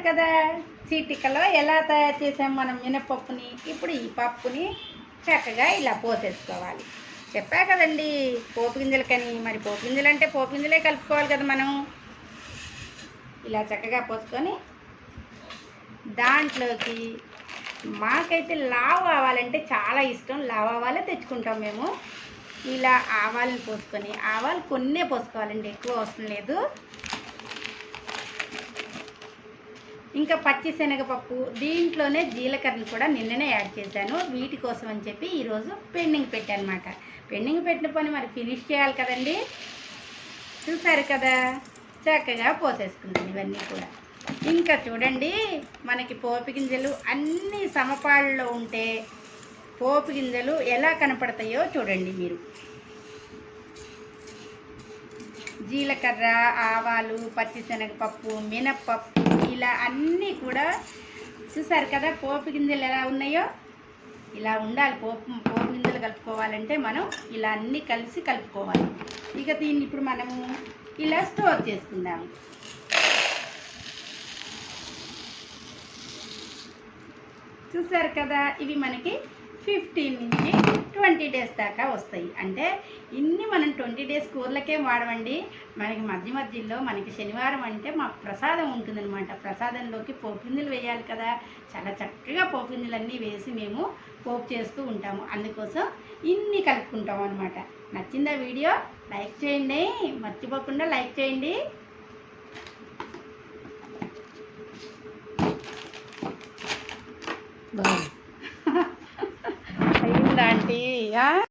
కదా చీటికలో ఎలా తయారు చేసాం మనం మినపప్పుని. ఇప్పుడు ఈ పప్పుని చక్కగా ఇలా పోసేసుకోవాలి. చెప్పా కదండి పోపు గింజలకని. మరి పోపు గింజలు అంటే పోపు గింజలే కలుపుకోవాలి కదా మనం. ఇలా చక్కగా పోసుకొని దాంట్లోకి మాకైతే లావు ఆవాలంటే చాలా ఇష్టం. లావు ఆవాలే తెచ్చుకుంటాం మేము. ఇలా ఆవాలను పోసుకొని, ఆవాలు కొన్నే పోసుకోవాలండి, ఎక్కువ అవసరం లేదు. ఇంకా పచ్చి శనగపప్పు, దీంట్లోనే జీలకర్రను కూడా నిన్ననే యాడ్ చేశాను. వీటి కోసం అని చెప్పి ఈరోజు పెండింగ్ పెట్టానమాట. పెండింగ్ పెట్టిన పని మరి ఫినిష్ చేయాలి కదండి. చూసారు కదా చక్కగా పోసేసుకుంటాను ఇవన్నీ కూడా. ఇంకా చూడండి మనకి పోపు గింజలు అన్నీ సమపాళ్ళలో ఉంటే పోపు గింజలు ఎలా కనపడతాయో చూడండి మీరు. జీలకర్ర, ఆవాలు, పచ్చిశనగపప్పు, మినప్పప్పు ఇలా అన్నీ కూడా చూసారు కదా పోపు గింజలు ఎలా ఉన్నాయో. ఇలా ఉండాలి. పోపు గింజలు కలుపుకోవాలంటే మనం ఇలా అన్నీ కలిసి కలుపుకోవాలి. ఇక దీన్ని ఇప్పుడు మనము ఇలా స్టోర్ చేసుకుందాము. చూసారు కదా ఇవి మనకి 15 నుంచి 20 డేస్ దాకా వస్తాయి. అంటే ఇన్ని మనం 20 డేస్ కూరలకే వాడమండి. మనకి మధ్యలో మనకి శనివారం అంటే మాకు ప్రసాదం ఉంటుందన్నమాట. ప్రసాదంలోకి పోపు గింజలు వేయాలి కదా. చాలా చక్కగా పోపు గింజలన్నీ వేసి మేము పోపు చేస్తూ ఉంటాము. అందుకోసం ఇన్ని కలుపుకుంటాం అనమాట. నచ్చిందా వీడియో? లైక్ చేయండి, మర్చిపోకుండా లైక్ చేయండి. అయిందా ఆంటీ?